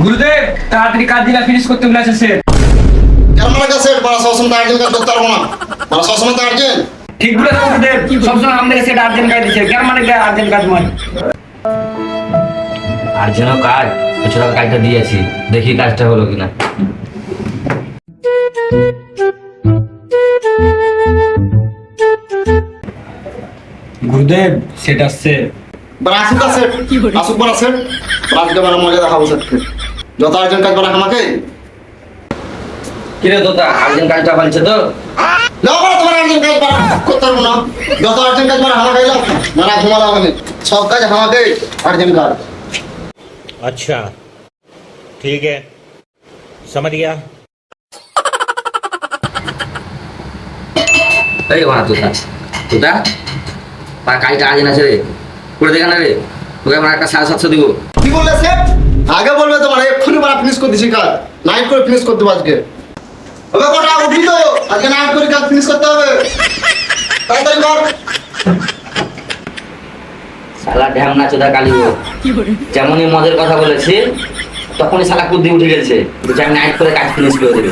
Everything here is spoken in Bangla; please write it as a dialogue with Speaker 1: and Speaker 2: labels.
Speaker 1: গুরুদেব তাড়াতাড়ি কাজ দিলা ফিনিশ করতে বলেছে স্যার।
Speaker 2: কেন মনে কাছে বড় সবসময় তো আর্জেন্ট কাজ করতে পারবো না, বড় সবসময় তো আর্জেন্ট।
Speaker 1: ঠিক বলেছে গুরুদেব, সবসময় আমাদের সেটা আর্জেন্ট কাজ দিচ্ছে, কেন মানে আর্জেন্ট কাজ মানে
Speaker 3: আর যেন কাজ ছোট কাজটা দিয়েছি, দেখি কাজটা হলো কিনা।
Speaker 1: গুরুদেব সেটা আসছে।
Speaker 2: বড় আসুক আছে, আসুক বড় আছে, আজকে বড় মজা দেখাবো স্যারকে। যত আর্জেন্ট কাজ বড় আমাকে
Speaker 3: কিরে তোতা, আর্জেন্ট কাজটা বলছে তো?
Speaker 2: নাও বড়, তোমার আর্জেন্ট কাজ বড় করতে পারবো না। যত আর্জেন্ট কাজ বড় আমাকে এলো, মারা ঘুমালো আমি, সব কাজ আমাকে আর্জেন্ট কাজ।
Speaker 4: अच्छा ठीक है, समझ गया।
Speaker 3: এই বাবা তোতা, তোতা কাজটা আর্জেন্ট আছে রে, করে দেখা না রে, তোকে আমার একটা 750 দিব।
Speaker 2: কি বললে স্যার? আগে বলবে তোমার, এক্ষুনি বড় ফিনিশ করে দিছি কাজ, নাইট করে ফিনিশ করতে হবে আজকে। ওকে কটা উঠি তো, আজকে নাইট করে কাজ ফিনিশ করতে হবে, তাড়াতাড়ি কর।
Speaker 3: শালা ঢ্যামনা চোদা কালিও, যেমনই মদের কথা বলেছে তখনই শালা কুদ্দি উঠে গেছে, আমি নাইট করে কাজ ফিনিশ করে দেবে।